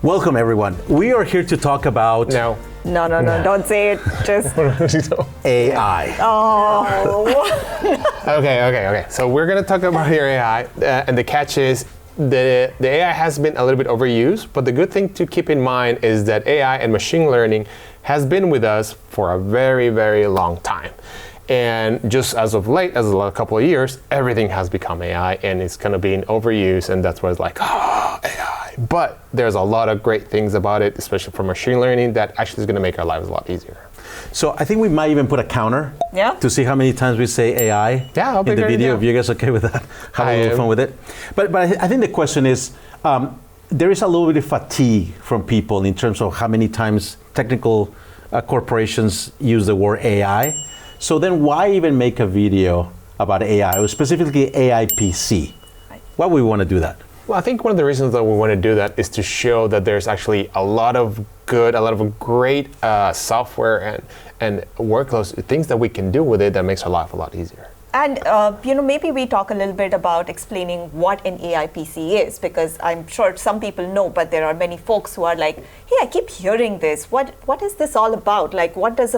Welcome, everyone. We are here to talk about No, don't say it. Just AI. oh. Okay. So we're going to talk about your AI, and the catch is the AI has been a little bit overused, but the good thing to keep in mind is that AI and machine learning has been with us for a very, very long time. And just as of late, as a couple of years, everything has become AI, and it's kind of being overused, and that's why it's like, AI. But there's a lot of great things about it, especially for machine learning, that actually is going to make our lives a lot easier. So I think we might even put a counter to see how many times we say AI I'll be in the ready video. now. If you guys are okay with that, have a little fun with it. But I think the question is, there is a little bit of fatigue from people in terms of how many times technical corporations use the word AI. So then why even make a video about AI, or specifically AI PC? Right. Why would we want to do that? Well, I think one of the reasons that we want to do that is to show that there's actually a lot of great software and workloads, things that we can do with it that makes our life a lot easier. And maybe we talk a little bit about explaining what an AI PC is, because I'm sure some people know, but there are many folks who are like, hey, I keep hearing this. What is this all about? Like, how does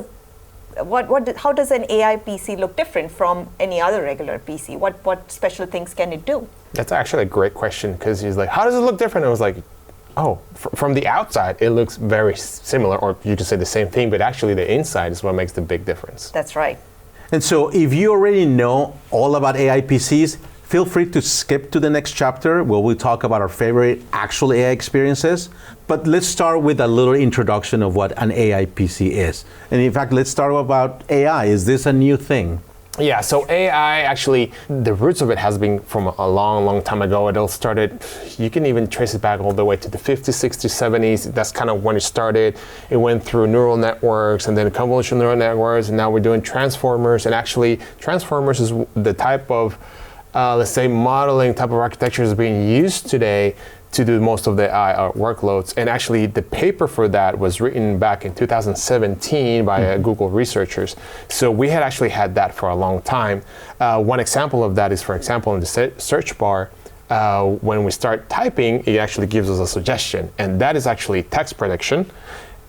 an AI PC look different from any other regular PC? What special things can it do? That's actually a great question, because he's like, how does it look different? I was like, from the outside, it looks very similar, or you could say the same thing, but actually the inside is what makes the big difference. That's right. And so if you already know all about AI PCs, feel free to skip to the next chapter where we talk about our favorite actual AI experiences. But let's start with a little introduction of what an AI PC is. And in fact, let's start about AI. Is this a new thing? Yeah, so AI, actually, the roots of it has been from a long, long time ago. It all started, you can even trace it back all the way to the 50s, 60s, 70s. That's kind of when it started. It went through neural networks and then convolutional neural networks, and now we're doing transformers. And actually, transformers is the type of, let's say, modeling type of architecture is being used today to do most of the AI workloads. And actually, the paper for that was written back in 2017 by Google researchers. So we had actually had that for a long time. One example of that is, for example, in the search bar, when we start typing, it actually gives us a suggestion. And that is actually text prediction.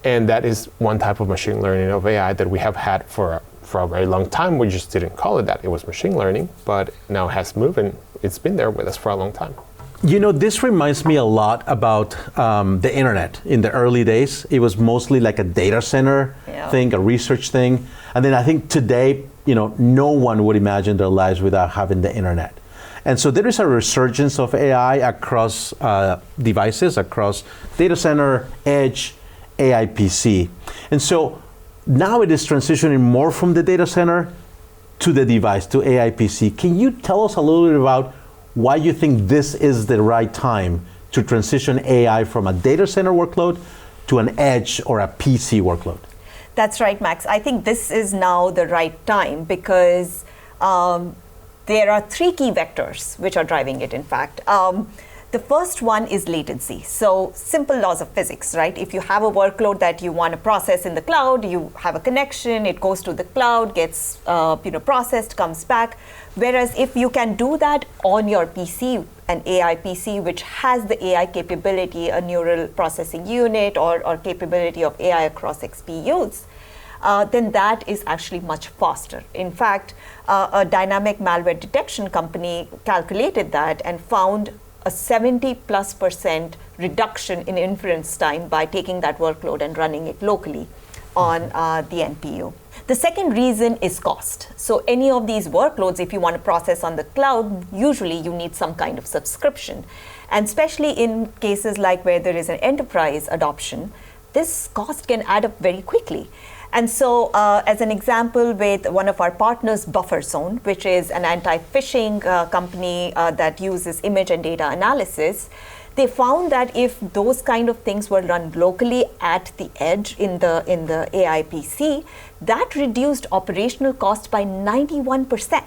And that is one type of machine learning of AI that we have had for a very long time. We just didn't call it that. It was machine learning, but now it has moved, and it's been there with us for a long time. You know, this reminds me a lot about the internet. In the early days, it was mostly like a data center thing, a research thing. And then I think today, no one would imagine their lives without having the internet. And so there is a resurgence of AI across devices, across data center, edge, AI PC. And so now it is transitioning more from the data center to the device, to AI PC. Can you tell us a little bit about why you think this is the right time to transition AI from a data center workload to an edge or a PC workload? That's right, Max. I think this is now the right time because there are three key vectors which are driving it, in fact. The first one is latency. So simple laws of physics, right? If you have a workload that you want to process in the cloud, you have a connection, it goes to the cloud, gets processed, comes back. Whereas if you can do that on your PC, an AI PC, which has the AI capability, a neural processing unit or capability of AI across XPUs, then that is actually much faster. In fact, a dynamic malware detection company calculated that and found a 70+% reduction in inference time by taking that workload and running it locally on the NPU. The second reason is cost. So any of these workloads, if you want to process on the cloud, usually you need some kind of subscription. And especially in cases like where there is an enterprise adoption, this cost can add up very quickly. And so as an example, with one of our partners, BufferZone, which is an anti-phishing company that uses image and data analysis, they found that if those kind of things were run locally at the edge in the AI PC, that reduced operational cost by 91%.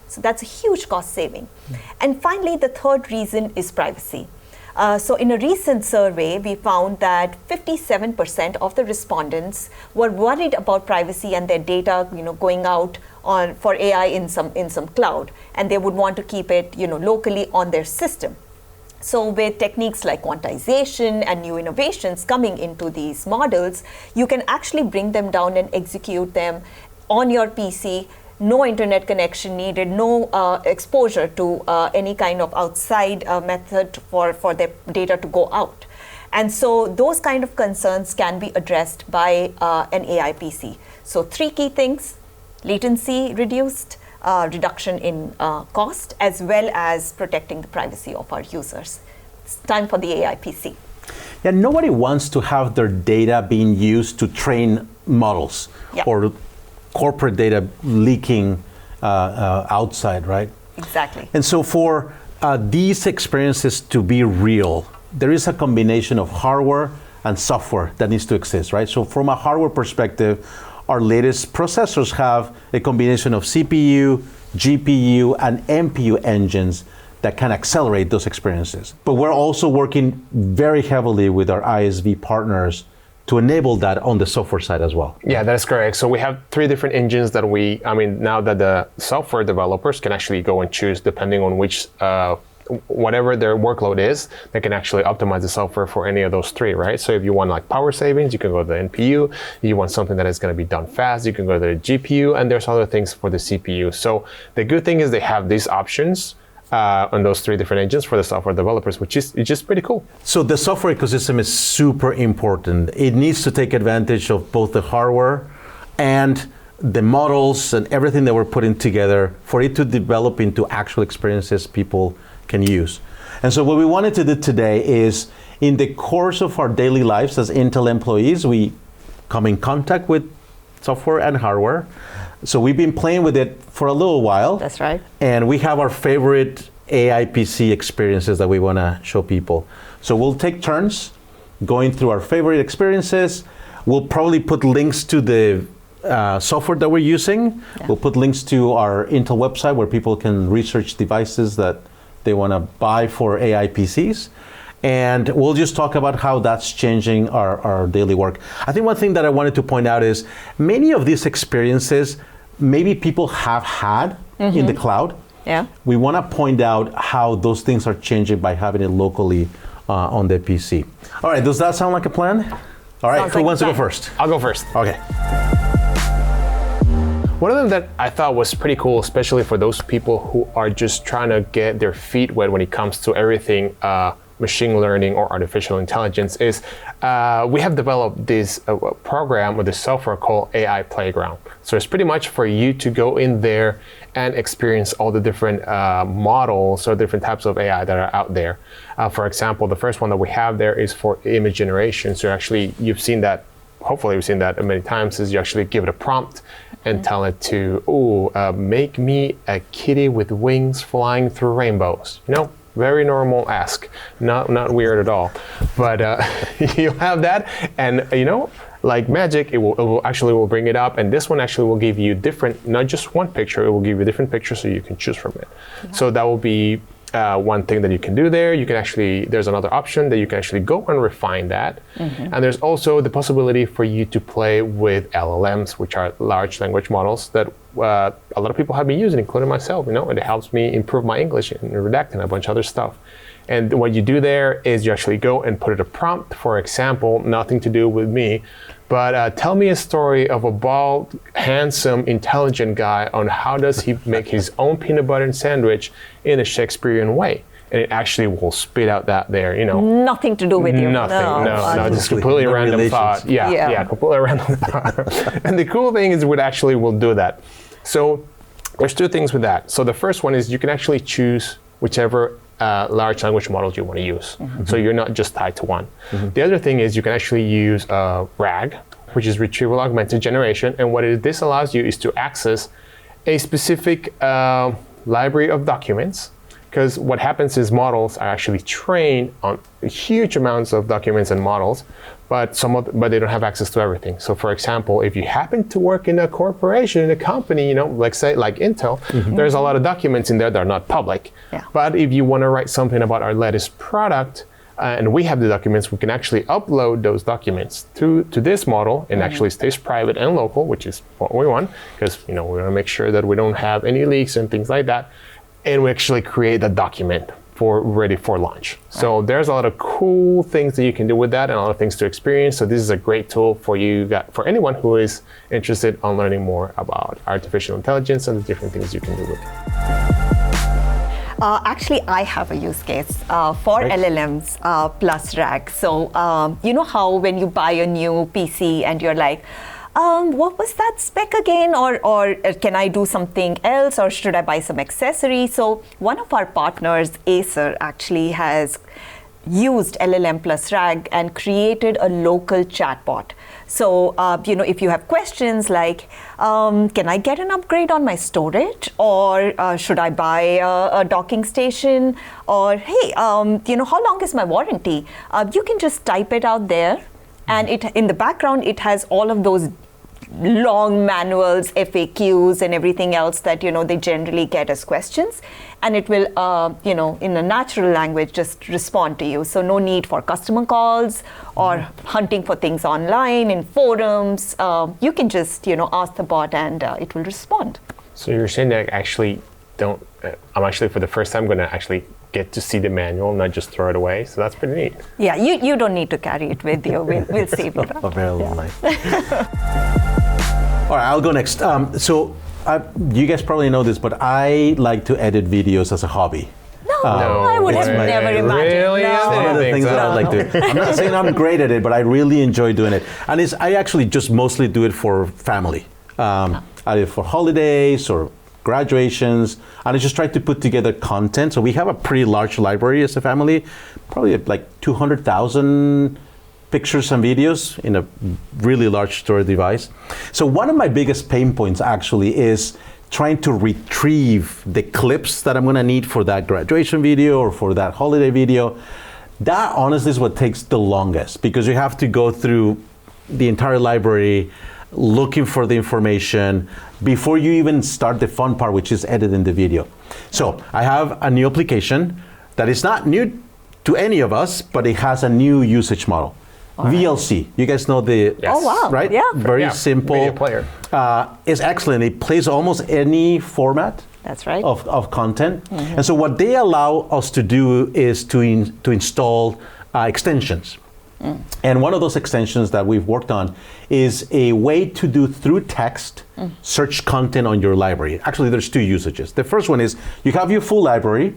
So that's a huge cost saving. And finally, the third reason is privacy. So in a recent survey, we found that 57% of the respondents were worried about privacy and their data, going out for AI in some cloud, and they would want to keep it, locally on their system. So with techniques like quantization and new innovations coming into these models, you can actually bring them down and execute them on your PC. No internet connection needed, no exposure to any kind of outside method for the data to go out. And so those kind of concerns can be addressed by an AI PC. So 3 key things: latency reduced, reduction in cost, as well as protecting the privacy of our users. It's time for the AI PC. Yeah, nobody wants to have their data being used to train models or corporate data leaking outside, right? Exactly. And so for these experiences to be real, there is a combination of hardware and software that needs to exist, right? So from a hardware perspective, our latest processors have a combination of CPU, GPU, and NPU engines that can accelerate those experiences. But we're also working very heavily with our ISV partners to enable that on the software side as well. Yeah, that is correct. So we have 3 different engines that now that the software developers can actually go and choose depending on which, whatever their workload is, they can actually optimize the software for any of those 3, right? So if you want like power savings, you can go to the NPU. You want something that is going to be done fast, you can go to the GPU, and there's other things for the CPU. So the good thing is they have these options on those 3 different engines for the software developers, which is just pretty cool. So the software ecosystem is super important. It needs to take advantage of both the hardware and the models and everything that we're putting together for it to develop into actual experiences people can use. And so what we wanted to do today is, in the course of our daily lives as Intel employees, we come in contact with software and hardware. So we've been playing with it for a little while. That's right. And we have our favorite AI PC experiences that we want to show people. So we'll take turns going through our favorite experiences. We'll probably put links to the software that we're using. Yeah. We'll put links to our Intel website where people can research devices that they want to buy for AI PCs. And we'll just talk about how that's changing our daily work. I think one thing that I wanted to point out is many of these experiences, maybe people have had in the cloud. Yeah. We want to point out how those things are changing by having it locally on the PC. All right, does that sound like a plan? All right, who wants to go first? I'll go first. Okay. One of them that I thought was pretty cool, especially for those people who are just trying to get their feet wet when it comes to everything machine learning or artificial intelligence, is we have developed this program with this software called AI Playground. So it's pretty much for you to go in there and experience all the different models or different types of AI that are out there. For example, the first one that we have there is for image generation. So actually, hopefully you've seen that many times, is you actually give it a prompt and tell it to, make me a kitty with wings flying through rainbows. Very normal ask, not weird at all. But you have that, and like magic, it will bring it up, and this one actually will give you different, not just one picture, it will give you different pictures so you can choose from it. Yeah. So that will be one thing that you can do there. You can actually, there's another option that you can actually go and refine that. And there's also the possibility for you to play with LLMs, which are large language models that a lot of people have been using, including myself. It helps me improve my English and redacting a bunch of other stuff. And what you do there is you actually go and put it a prompt. For example, nothing to do with me, but tell me a story of a bald, handsome, intelligent guy on how does he make his own peanut butter sandwich in a Shakespearean way. And it actually will spit out that there, Nothing to do with you. Nothing, no, just completely random thought. Yeah, completely random thought. And the cool thing is it will do that. So there's 2 things with that. So the first one is you can actually choose whichever large language models you want to use. So you're not just tied to one. The other thing is you can actually use RAG, which is Retrieval Augmented Generation. And what this allows you is to access a specific library of documents. Because what happens is models are actually trained on huge amounts of documents and models, but they don't have access to everything. So for example, if you happen to work in a corporation, in a company, like Intel, there's a lot of documents in there that are not public. Yeah. But if you want to write something about our latest product, and we have the documents, we can actually upload those documents to this model, and actually stays private and local, which is what we want, because we want to make sure that we don't have any leaks and things like that. And we actually create a document ready for launch. So there's a lot of cool things that you can do with that and a lot of things to experience. So this is a great tool for for anyone who is interested on learning more about artificial intelligence and the different things you can do with it. Actually, I have a use case for LLMs plus RAG. So you know how when you buy a new PC and you're like, what was that spec again? Or can I do something else? Or should I buy some accessory? So one of our partners, Acer, actually has used LLM plus RAG and created a local chatbot. So, if you have questions like, can I get an upgrade on my storage? Or should I buy a docking station? Or, hey, how long is my warranty? You can just type it out there. And in the background, it has all of those long manuals, FAQs, and everything else that they generally get as questions, and it will, in a natural language, just respond to you. So no need for customer calls or hunting for things online in forums. You can just, ask the bot, and it will respond. So you're saying that I'm actually for the first time going to actually get to see the manual, not just throw it away. So that's pretty neat. Yeah, you don't need to carry it with you. We'll save you that. Very nice. All right, I'll go next. You guys probably know this, but I like to edit videos as a hobby. No, I would have never imagined. Really? No. One of the things that I like to do. I'm not saying I'm great at it, but I really enjoy doing it. And I actually just mostly do it for family. I do it for holidays or graduations, and I just try to put together content. So we have a pretty large library as a family, probably like 200,000 pictures and videos in a really large storage device. So one of my biggest pain points actually is trying to retrieve the clips that I'm gonna need for that graduation video or for that holiday video. That honestly is what takes the longest, because you have to go through the entire library looking for the information before you even start the fun part, which is editing the video. So I have a new application that is not new to any of us, but it has a new usage model. VLC, you guys know the, yes. Oh wow, right? Yeah. Very simple. Media player. It's excellent. It plays almost any format. That's right. Of content. Mm-hmm. And so what they allow us to do is to install extensions. And one of those extensions that we've worked on is a way to do through text search content on your library. Actually, there's two usages. The first one is you have your full library,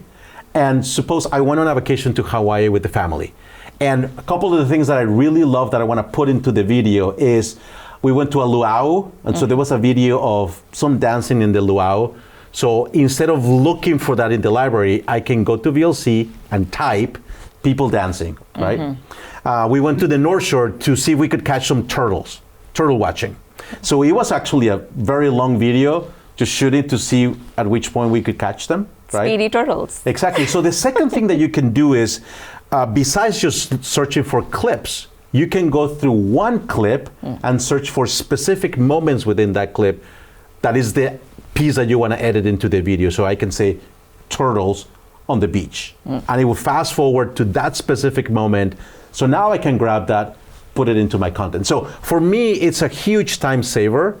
and suppose I went on a vacation to Hawaii with the family. And a couple of the things that I really love that I want to put into the video is we went to a luau, and so there was a video of some dancing in the luau. So instead of looking for that in the library, I can go to VLC and type people dancing, right? We went to the North Shore to see if we could catch some turtle watching. So it was actually a very long video, just shooting to see at which point we could catch them, right? Speedy turtles. Exactly. So the second thing that you can do is, besides just searching for clips, you can go through one clip and search for specific moments within that clip. That is the piece that you want to edit into the video. So I can say turtles on the beach, and it will fast forward to that specific moment. So now I can grab that, put it into my content. So for me, it's a huge time saver,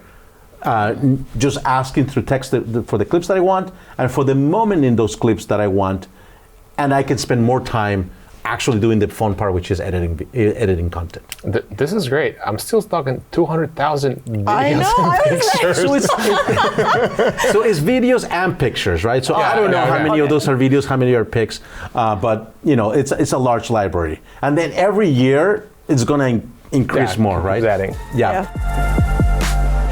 just asking through text for the clips that I want, and for the moment in those clips that I want, and I can spend more time actually doing the fun part, which is editing content. This is great. I'm still talking 200,000 videos I know, and pictures. So it's videos and pictures, right? So I don't know how many of those are videos, how many are pics, but it's a large library. And then every year it's going to increase more, right? Adding. Yeah.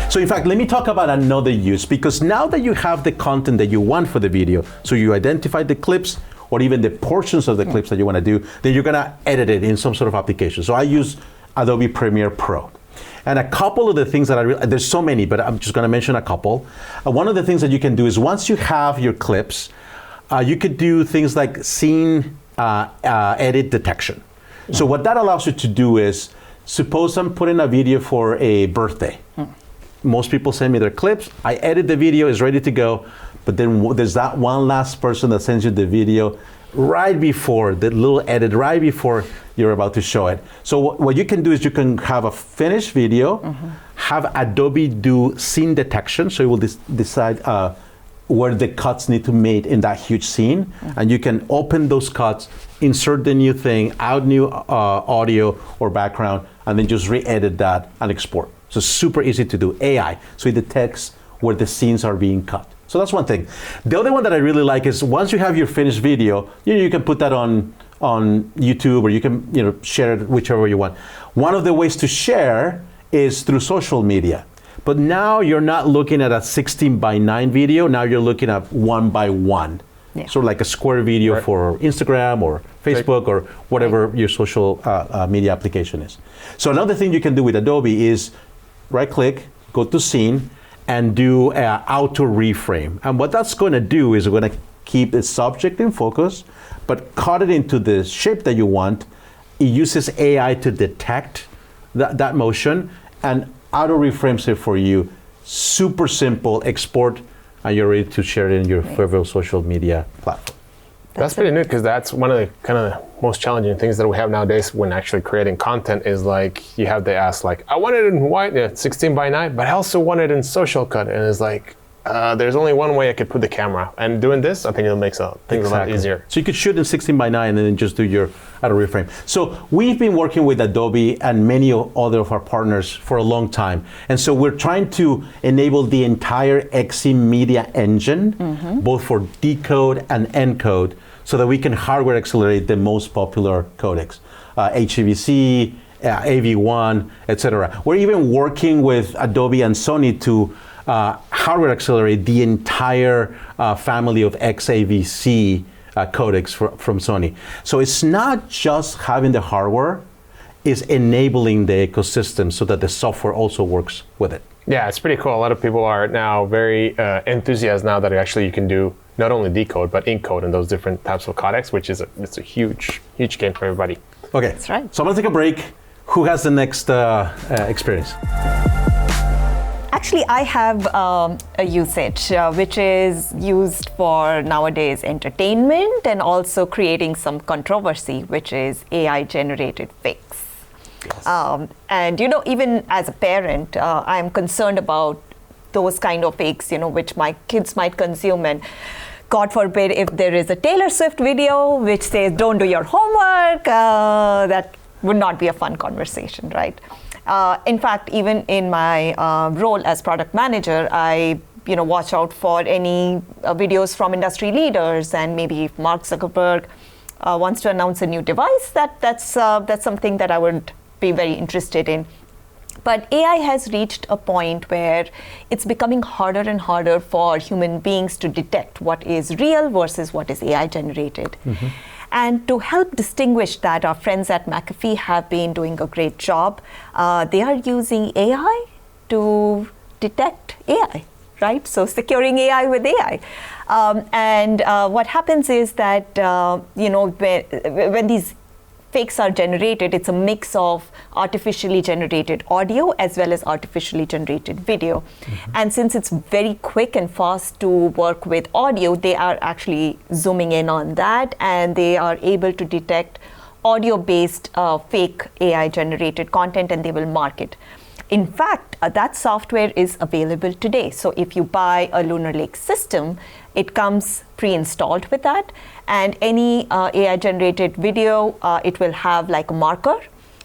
So in fact, let me talk about another use, because now that you have the content that you want for the video, so you identify the clips, or even the portions of the clips that you want to do, then you're going to edit it in some sort of application. So I use Adobe Premiere Pro. And a couple of the things that there's so many, but I'm just going to mention a couple. One of the things that you can do is once you have your clips, you could do things like scene edit detection. So what that allows you to do is, suppose I'm putting a video for a birthday. Most people send me their clips. I edit the video, it's ready to go. But then there's that one last person that sends you the video right before, the little edit right before you're about to show it. So what you can do is you can have a finished video, have Adobe do scene detection, so it will decide where the cuts need to be made in that huge scene, and you can open those cuts, insert the new thing, add new audio or background, and then just re-edit that and export. So super easy to do. AI, so it detects where the scenes are being cut. So that's one thing. The other one that I really like is once you have your finished video, you can put that on YouTube, or you can share it whichever you want. One of the ways to share is through social media. But now you're not looking at a 16:9 video, now you're looking at 1:1. Yeah. Sort of like a square video for Instagram or Facebook or whatever your social media application is. So another thing you can do with Adobe is right click, go to scene, and do auto reframe. And what that's going to do is we're going to keep the subject in focus, but cut it into the shape that you want. It uses AI to detect that motion and auto reframes it for you. Super simple, export, and you're ready to share it in your favorite social media platform. That's pretty neat, because that's one of the kind of most challenging things that we have nowadays when actually creating content is like you have to ask like, I want it in white, 16:9, but I also want it in social cut, and it's like there's only one way I could put the camera, and doing this, I think it'll make things a lot easier. So you could shoot in 16:9 and then just do your auto reframe. So we've been working with Adobe and many other of our partners for a long time, and so we're trying to enable the entire Xe media engine, both for decode and encode, so that we can hardware accelerate the most popular codecs, HEVC, AV1, etc. We're even working with Adobe and Sony to hardware accelerate the entire family of XAVC codecs from Sony. So it's not just having the hardware, it's enabling the ecosystem so that the software also works with it. Yeah, it's pretty cool. A lot of people are now very enthusiastic now that actually you can do not only decode, but encode in those different types of codecs, which is it's a huge gain for everybody. Okay, that's right. So I'm gonna take a break. Who has the next experience? Actually, I have a usage which is used for nowadays entertainment and also creating some controversy, which is AI-generated fakes. Yes. And even as a parent, I'm concerned about those kind of fakes, which my kids might consume. And God forbid, if there is a Taylor Swift video which says, don't do your homework, that would not be a fun conversation, right? In fact, even in my role as product manager, I watch out for any videos from industry leaders, and maybe if Mark Zuckerberg wants to announce a new device, that's something that I would be very interested in. But AI has reached a point where it's becoming harder and harder for human beings to detect what is real versus what is AI generated. And to help distinguish that, our friends at McAfee have been doing a great job. They are using AI to detect AI, right? So securing AI with AI. And what happens is that, when these fakes are generated, it's a mix of artificially generated audio as well as artificially generated video. And since it's very quick and fast to work with audio, they are actually zooming in on that, and they are able to detect audio-based fake AI-generated content, and they will mark it. In fact, that software is available today. So if you buy a Lunar Lake system, it comes pre-installed with that, and any AI-generated video, it will have like a marker,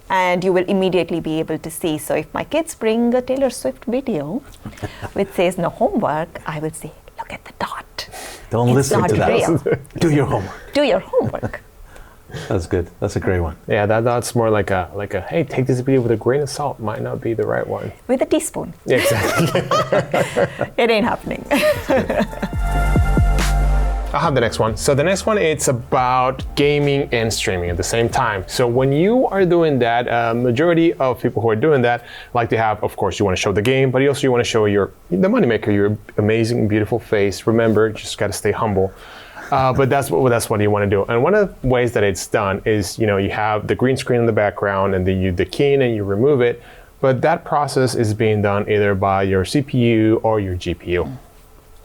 and you will immediately be able to see. So if my kids bring a Taylor Swift video which says no homework, I will say, look at the dot. Don't listen to that. Real. Do your homework. Do your homework. That's good. That's a great one. Yeah, that's more like a hey, take this video with a grain of salt. Might not be the right one. With a teaspoon. Yeah, exactly. It ain't happening. I'll have the next one. So the next one, it's about gaming and streaming at the same time. So when you are doing that, majority of people who are doing that like to have, of course, you want to show the game, but you want to show the moneymaker, your amazing, beautiful face. Remember, just got to stay humble. But that's what you want to do. And one of the ways that it's done is, you have the green screen in the background, and then the key in and you remove it. But that process is being done either by your CPU or your GPU.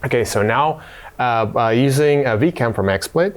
Okay, so now Using a VCam from XSplit,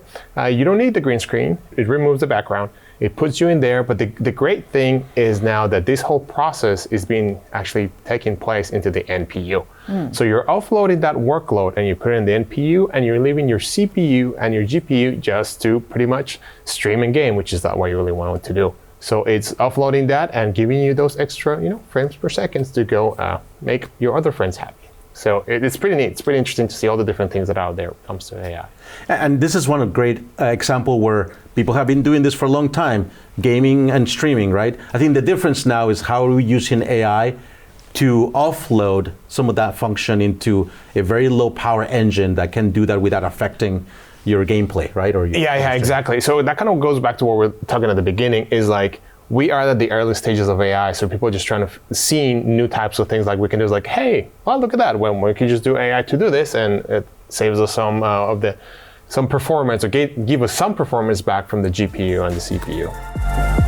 you don't need the green screen. It removes the background. It puts you in there, but the great thing is now that this whole process is being actually taking place into the NPU. So you're offloading that workload and you put it in the NPU and you're leaving your CPU and your GPU just to pretty much stream and game, which is not what you really want it to do. So it's offloading that and giving you those extra, frames per second to go make your other friends happy. So it's pretty neat. It's pretty interesting to see all the different things that are out there when it comes to AI. And this is one of great example where people have been doing this for a long time, gaming and streaming, right? I think the difference now is how are we using AI to offload some of that function into a very low power engine that can do that without affecting your gameplay, right? Or yeah, exactly. So that kind of goes back to what we're talking at the beginning is like, we are at the early stages of AI, so people are just trying to see new types of things like we can do is like, hey, well, look at that. Well, we can just do AI to do this, and it saves us some performance, or give us some performance back from the GPU and the CPU.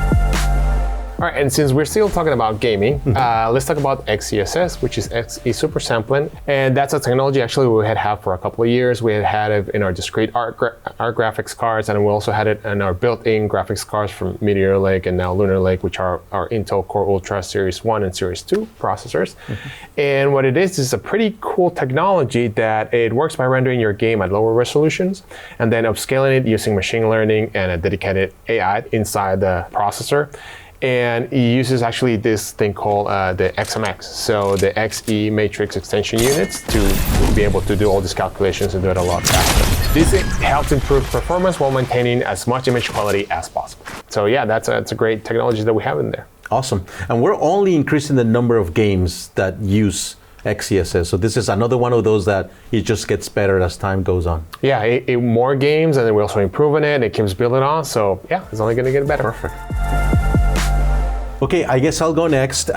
All right, and since we're still talking about gaming, let's talk about XeSS, which is XE super sampling. And that's a technology actually we had for a couple of years. We had it in our discrete art graphics cards, and we also had it in our built-in graphics cards from Meteor Lake and now Lunar Lake, which are our Intel Core Ultra Series 1 and Series 2 processors. And what it is a pretty cool technology that it works by rendering your game at lower resolutions and then upscaling it using machine learning and a dedicated AI inside the processor. And it uses actually this thing called the XMX, so the XE matrix extension units to be able to do all these calculations and do it a lot faster. This helps improve performance while maintaining as much image quality as possible. So yeah, that's a great technology that we have in there. Awesome. And we're only increasing the number of games that use XeSS. So this is another one of those that it just gets better as time goes on. Yeah, more games, and then we're also improving it. It keeps building on. So yeah, it's only going to get better. Perfect. Okay, I guess I'll go next.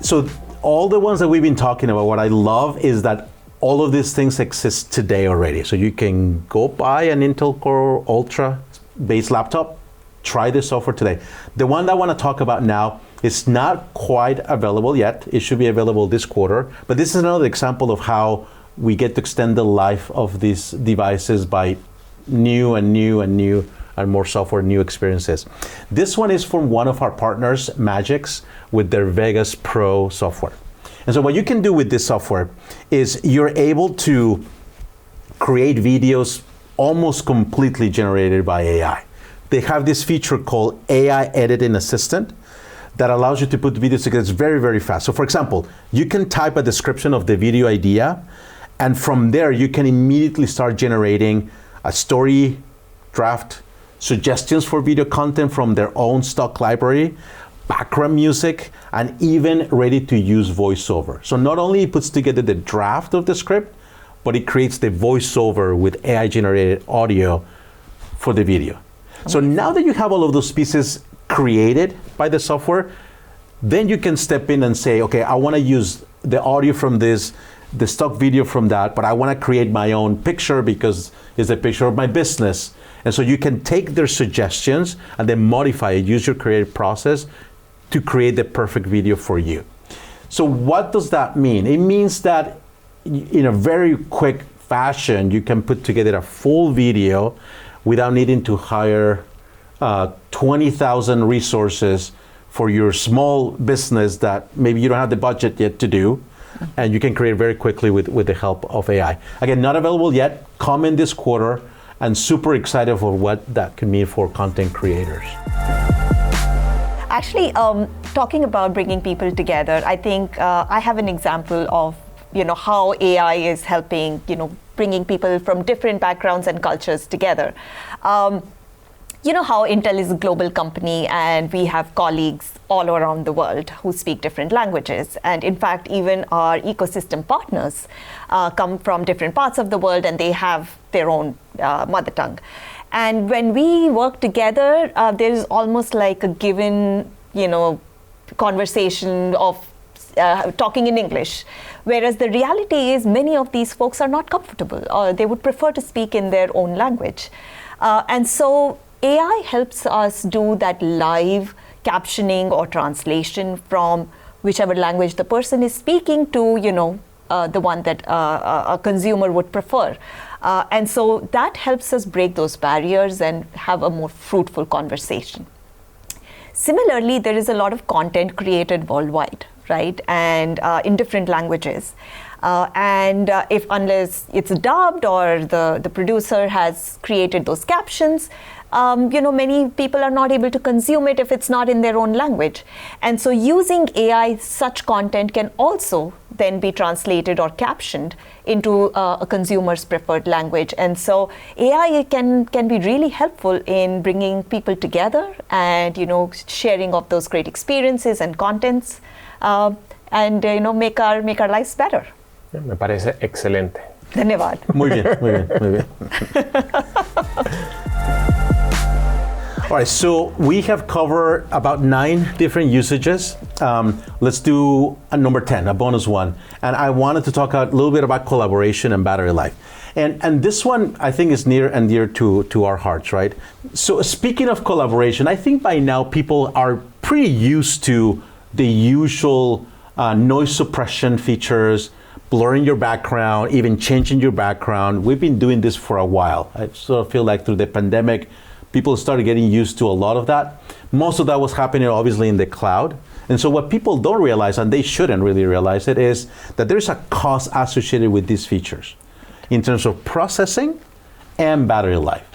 So all the ones that we've been talking about, what I love is that all of these things exist today already. So you can go buy an Intel Core Ultra based laptop, try this software today. The one that I want to talk about now is not quite available yet. It should be available this quarter, but this is another example of how we get to extend the life of these devices by new and more software, new experiences. This one is from one of our partners, Magix, with their Vegas Pro software. And so what you can do with this software is you're able to create videos almost completely generated by AI. They have this feature called AI Editing Assistant that allows you to put videos together. It's very, very fast. So for example, you can type a description of the video idea, and from there you can immediately start generating a story draft, suggestions for video content from their own stock library, background music, and even ready-to-use voiceover. So not only it puts together the draft of the script, but it creates the voiceover with AI-generated audio for the video. So now that you have all of those pieces created by the software, then you can step in and say, okay, I want to use the audio from this, the stock video from that, but I want to create my own picture because it's a picture of my business. And so you can take their suggestions and then modify it, use your creative process to create the perfect video for you. So what does that mean? It means that in a very quick fashion, you can put together a full video without needing to hire 20,000 resources for your small business that maybe you don't have the budget yet to do. And you can create very quickly with the help of AI. Again, not available yet, coming this quarter, and super excited for what that can mean for content creators. Actually, talking about bringing people together, I think I have an example of how AI is helping bringing people from different backgrounds and cultures together. You know how Intel is a global company and we have colleagues all around the world who speak different languages. And in fact, even our ecosystem partners come from different parts of the world and they have their own mother tongue. And when we work together, there is almost like a given, conversation of talking in English. Whereas the reality is many of these folks are not comfortable or they would prefer to speak in their own language. And so AI helps us do that live captioning or translation from whichever language the person is speaking to, the one that a consumer would prefer. And so that helps us break those barriers and have a more fruitful conversation. Similarly, there is a lot of content created worldwide, right? And in different languages. If unless it's dubbed or the producer has created those captions, many people are not able to consume it if it's not in their own language. And so using AI, such content can also then be translated or captioned into a consumer's preferred language. And so AI can be really helpful in bringing people together and, sharing of those great experiences and contents and, make our lives better. Me parece excelente. Dhanyavad. Muy bien, muy bien, muy bien. All right, so we have covered about 9 different usages. Let's do a number 10, a bonus one. And I wanted to talk a little bit about collaboration and battery life. And this one, I think, is near and dear to our hearts, right? So speaking of collaboration, I think by now people are pretty used to the usual noise suppression features, blurring your background, even changing your background. We've been doing this for a while. I sort of feel like through the pandemic, people started getting used to a lot of that. Most of that was happening obviously in the cloud. And so what people don't realize, and they shouldn't really realize it, is that there's a cost associated with these features in terms of processing and battery life.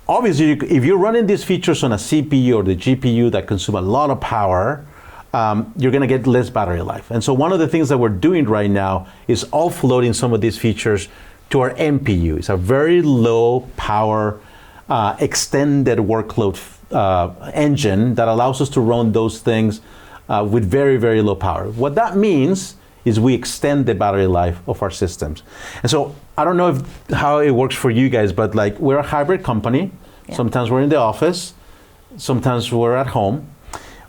Obviously, if you're running these features on a CPU or the GPU that consume a lot of power, you're going to get less battery life. And so one of the things that we're doing right now is offloading some of these features to our NPU. It's a very low power extended workload engine that allows us to run those things with very, very low power. What that means is we extend the battery life of our systems. And so I don't know how it works for you guys, but like we're a hybrid company. Yeah. Sometimes we're in the office, sometimes we're at home.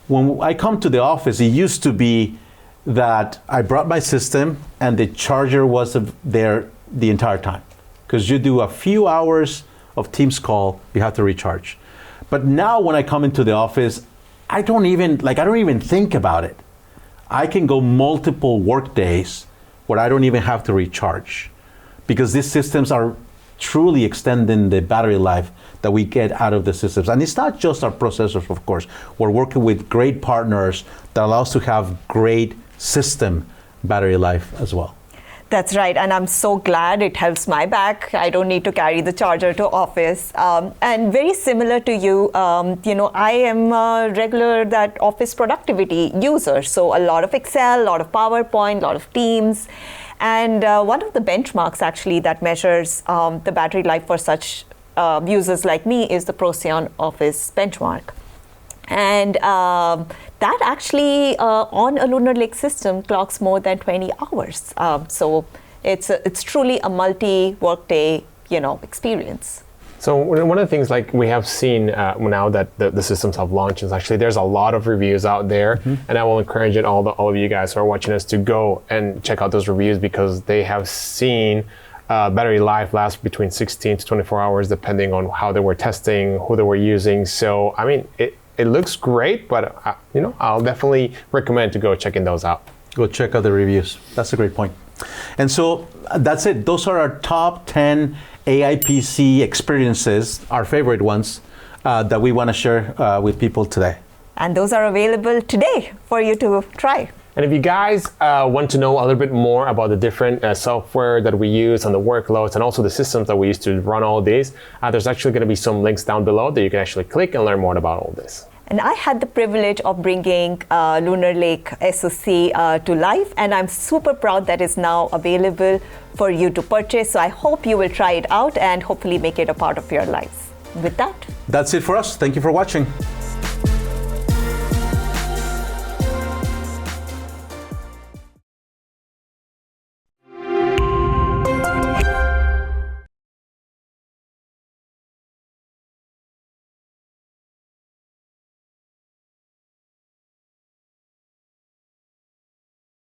When I come to the office, it used to be that I brought my system and the charger was there the entire time. Because you do a few hours of Teams call, you have to recharge. But now when I come into the office, I don't even think about it. I can go multiple work days where I don't even have to recharge because these systems are truly extending the battery life that we get out of the systems. And it's not just our processors, of course. We're working with great partners that allow us to have great system battery life as well. That's right, and I'm so glad it helps my back. I don't need to carry the charger to office. And very similar to you, I am a regular office productivity user. So a lot of Excel, a lot of PowerPoint, a lot of Teams. And one of the benchmarks actually that measures the battery life for such users like me is the Procyon Office benchmark. And that actually on a Lunar Lake system clocks more than 20 hours. So it's truly a multi-workday experience. So one of the things like we have seen now that the systems have launched is actually there's a lot of reviews out there, and I will encourage all of you guys who are watching us to go and check out those reviews because they have seen battery life last between 16 to 24 hours depending on how they were testing, who they were using. So I mean it looks great, but I'll definitely recommend to go checking those out. Go check out the reviews. That's a great point. And so that's it. Those are our top 10 AI PC experiences, our favorite ones, that we want to share with people today. And those are available today for you to try. And if you guys want to know a little bit more about the different software that we use and the workloads and also the systems that we use to run all these, there's actually going to be some links down below that you can actually click and learn more about all this. And I had the privilege of bringing Lunar Lake SoC to life, and I'm super proud that it's now available for you to purchase. So I hope you will try it out and hopefully make it a part of your lives. With that, that's it for us. Thank you for watching.